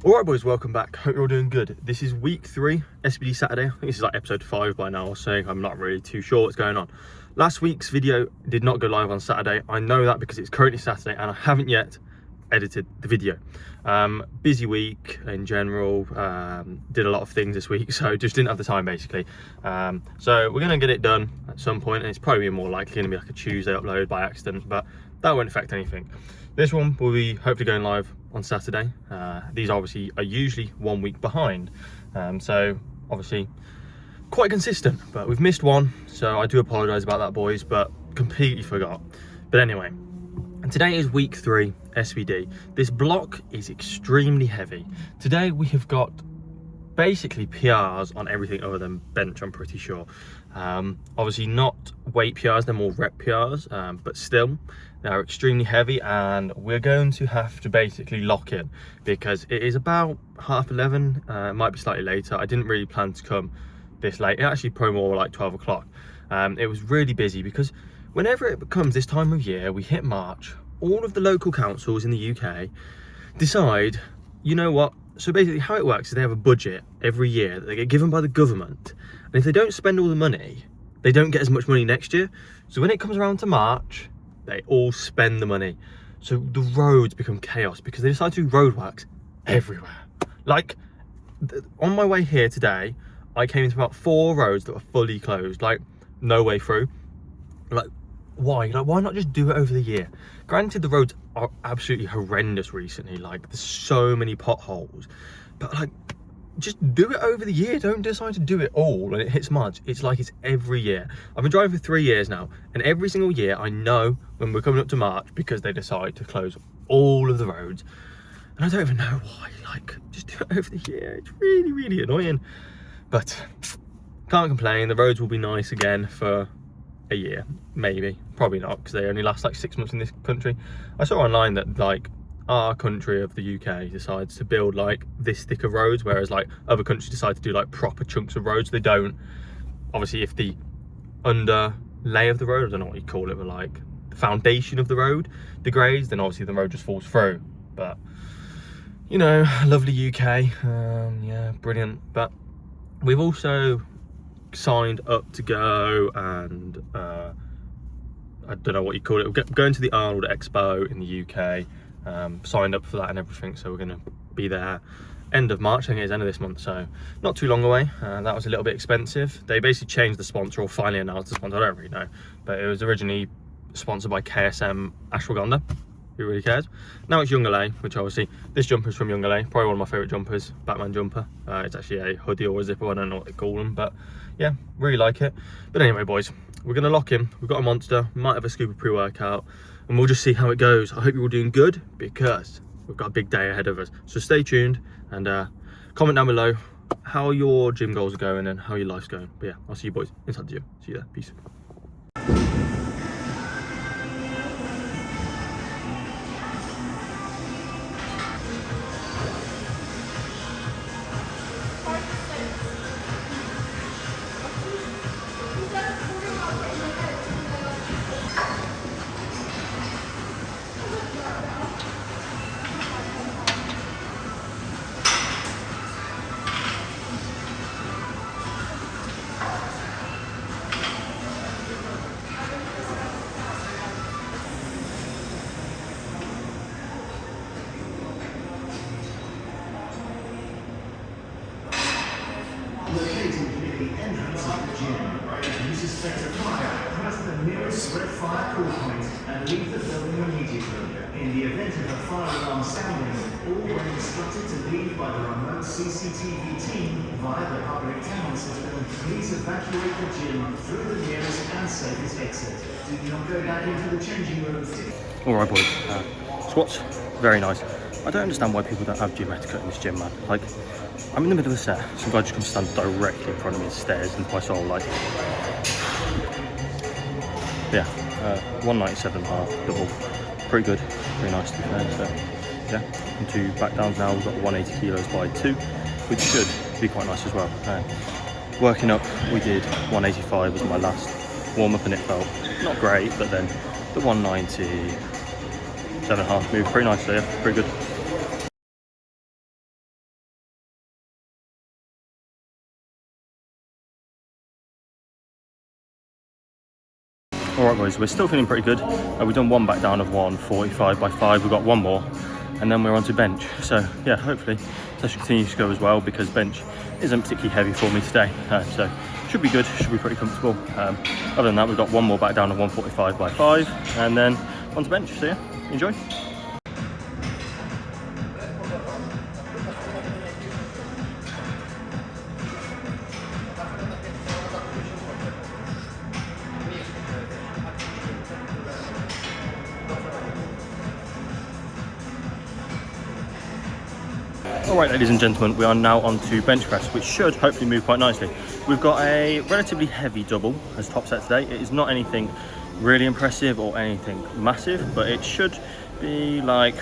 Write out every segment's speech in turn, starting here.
Alright boys, welcome back. Hope you're all doing good. This is week 3, SBD Saturday. I think this is like episode 5 by now, so I'm not really too sure what's going on. Last week's video did not go live on Saturday. I know that because it's currently Saturday and I haven't yet edited the video. Busy week in general, did a lot of things this week, so just didn't have the time basically. So we're gonna get it done at some point, and it's probably more likely gonna be like a Tuesday upload by accident, but that won't affect anything. This one will be hopefully going live on Saturday. These obviously are usually 1 week behind, so obviously quite consistent, but we've missed one, so I do apologise about that boys, but completely forgot. But anyway, today is week 3 SBD. This block is extremely heavy. Today we have got basically PRs on everything other than bench, I'm pretty sure. Obviously not weight PRs, they're more rep PRs, but still they're extremely heavy, and we're going to have to basically lock in because it is about 11:30. It might be slightly later. I didn't really plan to come this late. It actually probably more like 12 o'clock. It was really busy because whenever it becomes this time of year, we hit March, all of the local councils in the UK decide, you know what, so basically how it works is they have a budget every year that they get given by the government, and if they don't spend all the money, they don't get as much money next year. So when it comes around to March, they all spend the money. So the roads become chaos because they decide to do roadworks everywhere. Like on my way here today, I came into about 4 roads that were fully closed, like no way through. Like why? Like why not just do it over the year? Granted, the roads are absolutely horrendous recently. Like there's so many potholes, but like just do it over the year. Don't decide to do it all when it hits March. It's like it's every year. I've been driving for 3 years now, and every single year I know when we're coming up to March because they decide to close all of the roads, and I don't even know why. Like just do it over the year. It's really, really annoying, but can't complain. The roads will be nice again for a year, maybe, probably not, because they only last like 6 months in this country. I saw online that like our country of the UK decides to build like this thick of roads, whereas like other countries decide to do like proper chunks of roads. They don't, obviously, if the underlay of the road, I don't know what you call it, but like the foundation of the road degrades, then obviously the road just falls through. But you know, lovely UK, yeah, brilliant. But we've also signed up to go and I don't know what you call it, we're going to the Arnold Expo in the UK. Signed up for that and everything, so we're going to be there end of March. I think it's end of this month, so not too long away. That was a little bit expensive. They basically changed the sponsor, or finally announced the sponsor, I don't really know, but it was originally sponsored by KSM Ashwagandha. Who really cares? Now it's Young, which obviously this jumper is from Young, probably one of my favorite jumpers, Batman jumper. It's actually a hoodie or a zipper, I don't know what they call them, but yeah, really like it. But anyway boys, we're gonna lock in. We've got a monster, might have a scoop of pre-workout, and we'll just see how it goes. I hope you're all doing good because we've got a big day ahead of us. So stay tuned and comment down below how your gym goals are going and how your life's going. But yeah, I'll see you boys inside the gym. See you there. Peace. Located near the entrance of the gym, use a spectre fire, press the nearest spread fire call point and leave the building immediately. In the event of a fire alarm sounding, all were instructed to leave by the remote CCTV team via the public tunnel system. Please evacuate the gym through the nearest and safest exit. Do not go back into the changing rooms. Alright boys, squats, very nice. I don't understand why people don't have gym etiquette in this gym, man. Like, I'm in the middle of a set, some guy just comes stand directly in front of me and stares into my soul, like, yeah, 197.5 double, pretty good, pretty nice to be fair. So yeah, into back downs now. We've got 180 kilos by 2, which should be quite nice as well. Working up, we did 185 was my last warm up, and it felt not great, but then the 190 7.5 moved pretty nicely, yeah, pretty good. Alright boys, we're still feeling pretty good. We've done one back down of 145 by 5, we've got one more, and then we're on to bench. So yeah, hopefully session continues to go as well, because bench isn't particularly heavy for me today. So should be good, should be pretty comfortable. Other than that, we've got one more back down of 145 by 5, and then on to bench. So yeah, enjoy. Alright ladies and gentlemen, we are now on to bench press, which should hopefully move quite nicely. We've got a relatively heavy double as top set today. It is not anything really impressive or anything massive, but it should be like,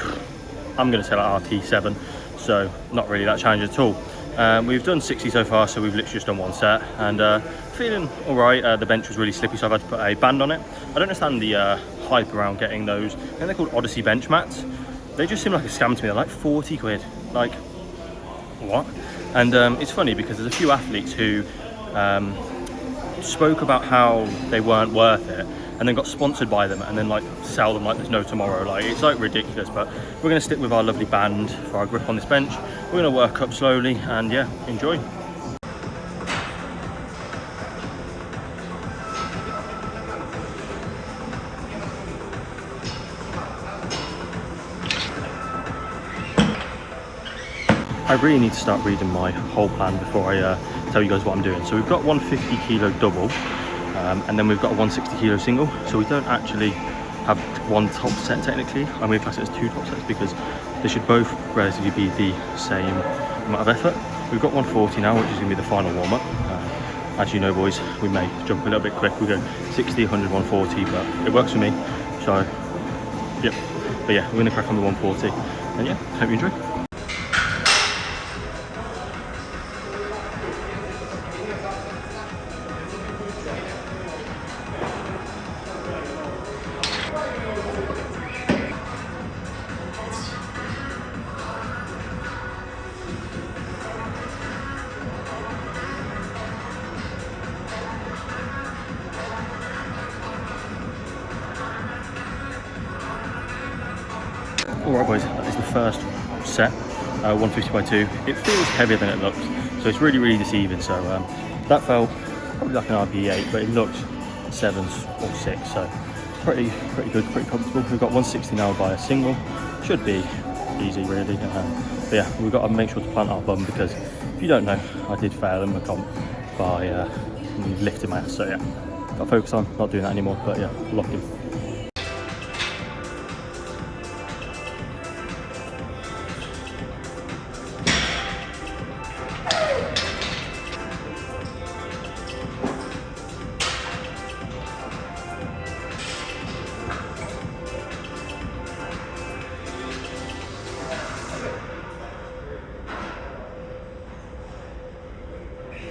I'm going to say like RT7, so not really that challenge at all. We've done 60 so far, so we've literally just done one set, and feeling alright. The bench was really slippy, so I've had to put a band on it. I don't understand the hype around getting those. I think they're called Odyssey bench mats. They just seem like a scam to me. They're like 40 quid. Like, what? And it's funny because there's a few athletes who spoke about how they weren't worth it, and then got sponsored by them, and then like sell them like there's no tomorrow. Like, it's like ridiculous. But we're going to stick with our lovely band for our grip on this bench. We're going to work up slowly, and yeah, enjoy. I really need to start reading my whole plan before I tell you guys what I'm doing. So we've got 150 kilo double, and then we've got a 160 kilo single. So we don't actually have one top set technically. I'm going to class it as two top sets because they should both relatively be the same amount of effort. We've got 140 now, which is going to be the final warm up. As you know boys, we may jump a little bit quick. We go 60, 100, 140, but it works for me. So yep, but yeah, we're going to crack on the 140, and yeah, hope you enjoy. Alright boys, that is the first set, 150 by 2. It feels heavier than it looks, so it's really deceiving. So that felt probably like an RP8, but it looks 7s or 6, so pretty good, pretty comfortable. We've got 160 now by a single, should be easy really. But yeah, we've got to make sure to plant our bum, because if you don't know, I did fail in the comp by lifting my ass, so yeah, got to focus on not doing that anymore. But yeah, locked in.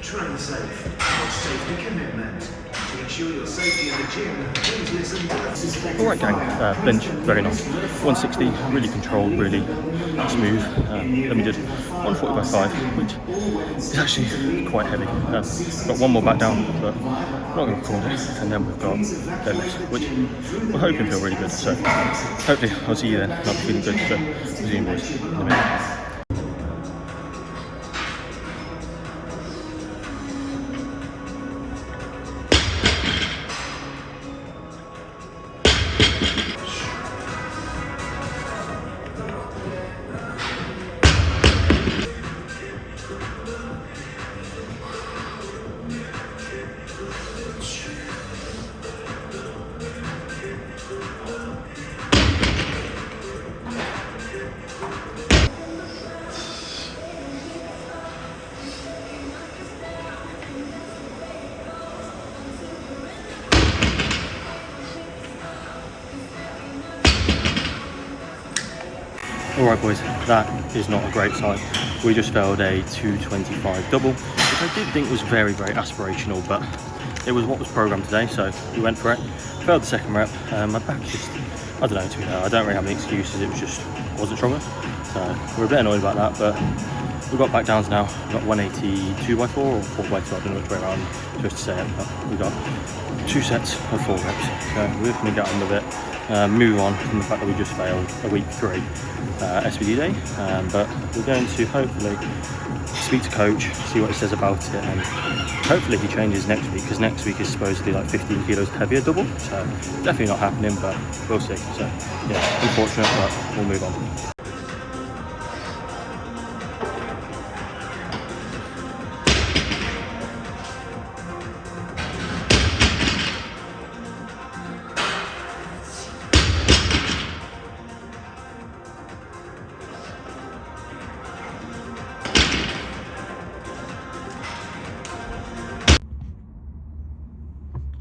Train safe. Your safety commitment. To ensure your safety in the gym, please listen to the... Alright gang, bench, very nice. 160, really controlled, really smooth. Then we did 140 by 5, which is actually quite heavy. Got one more back down, but I'm not going to record it. And then we've got deadlift, which we're hoping feel really good. So hopefully I'll see you then. I'll be feeling good. So we'll see you boys in a minute. Alright boys, that is not a great sign. We just failed a 225 double, which I did think was very aspirational, but it was what was programmed today, so we went for it. Failed the second rep. My back just, I don't know, to be fair, I don't really have any excuses, it was just wasn't strong enough. So we're a bit annoyed about that, but we've got back downs now. We've got 182 by 4 or 4 by 2, I don't know which way around I'm supposed to say it, but we've got 2 sets of 4 reps. So we're going to get on with it, move on from the fact that we just failed a week 3 SBD day, but we're going to hopefully speak to coach, see what he says about it, and hopefully he changes next week, because next week is supposedly like 15 kilos heavier double, so definitely not happening, but we'll see. So yeah, unfortunate, but we'll move on.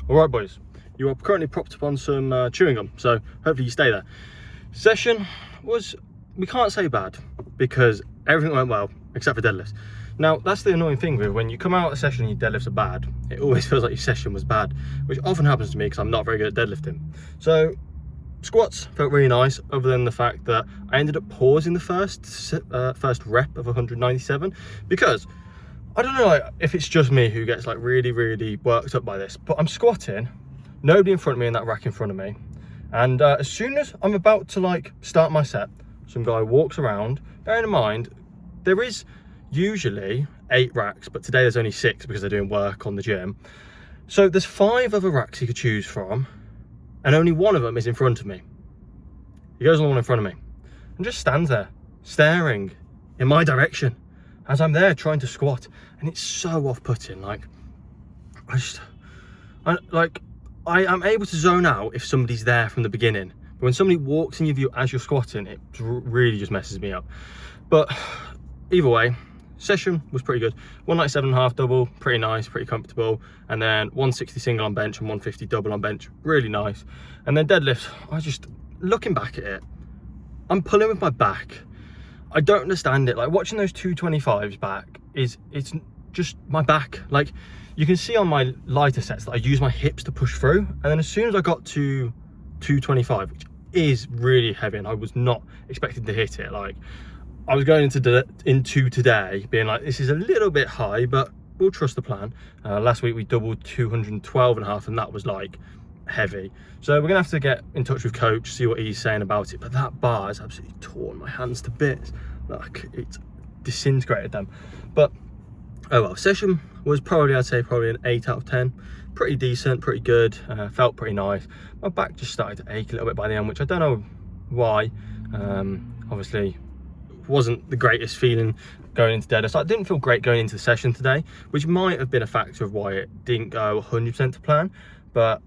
Alright boys, you are currently propped up on some chewing gum, so hopefully you stay there. Session was, we can't say bad, because everything went well, except for deadlifts. Now, that's the annoying thing with when you come out of a session and your deadlifts are bad, it always feels like your session was bad, which often happens to me because I'm not very good at deadlifting. So, squats felt really nice, other than the fact that I ended up pausing the first rep of 197, because I don't know, like, if it's just me who gets like really worked up by this, but I'm squatting, nobody in front of me in that rack in front of me, and as soon as I'm about to like start my set, some guy walks around. Bearing in mind, there is usually 8 racks, but today there's only 6 because they're doing work on the gym. So there's 5 other racks you could choose from, and only one of them is in front of me. He goes on the one in front of me and just stands there staring in my direction as I'm there trying to squat, and it's so off-putting. Like, I am able to zone out if somebody's there from the beginning, but when somebody walks in your view as you're squatting, it really just messes me up. But either way, session was pretty good. 197.5 double, pretty nice, pretty comfortable, and then 160 single on bench and 150 double on bench, really nice. And then deadlift, I just, looking back at it, I'm pulling with my back. I don't understand it. Like, watching those 225s back it's just my back. Like, you can see on my lighter sets that I use my hips to push through, and then as soon as I got to 225, which is really heavy and I was not expecting to hit it, like, I was going into today being like, this is a little bit high, but we'll trust the plan. Last week we doubled 212.5, and that was like heavy. So we're gonna have to get in touch with coach, see what he's saying about it. But that bar has absolutely torn my hands to bits. Like, it's disintegrated them. But oh well, session was probably, I'd say probably an 8 out of 10. Pretty decent, pretty good, felt pretty nice. My back just started to ache a little bit by the end, which I don't know why. Obviously wasn't the greatest feeling going into deadlift. So I didn't feel great going into the session today, which might have been a factor of why it didn't go 100% to plan, but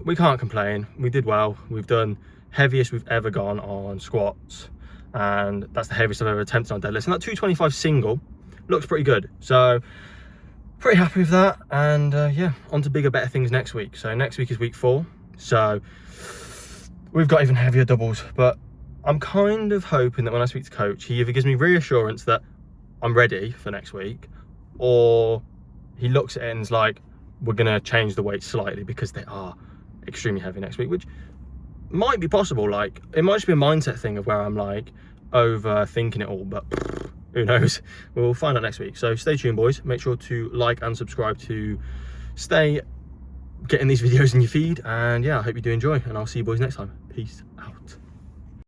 we can't complain. We did well. We've done heaviest we've ever gone on squats, and that's the heaviest I've ever attempted on deadlifts. And that 225 single looks pretty good. So pretty happy with that. And yeah, on to bigger, better things next week. So next week is week 4. So we've got even heavier doubles, but I'm kind of hoping that when I speak to coach, he either gives me reassurance that I'm ready for next week, or he looks at it and is like, we're gonna change the weight slightly because they are extremely heavy next week, which might be possible. Like, it might just be a mindset thing of where I'm like overthinking it all, but who knows. We'll find out next week. So stay tuned, boys. Make sure to like and subscribe to stay getting these videos in your feed, and yeah, I hope you do enjoy, and I'll see you boys next time. Peace out.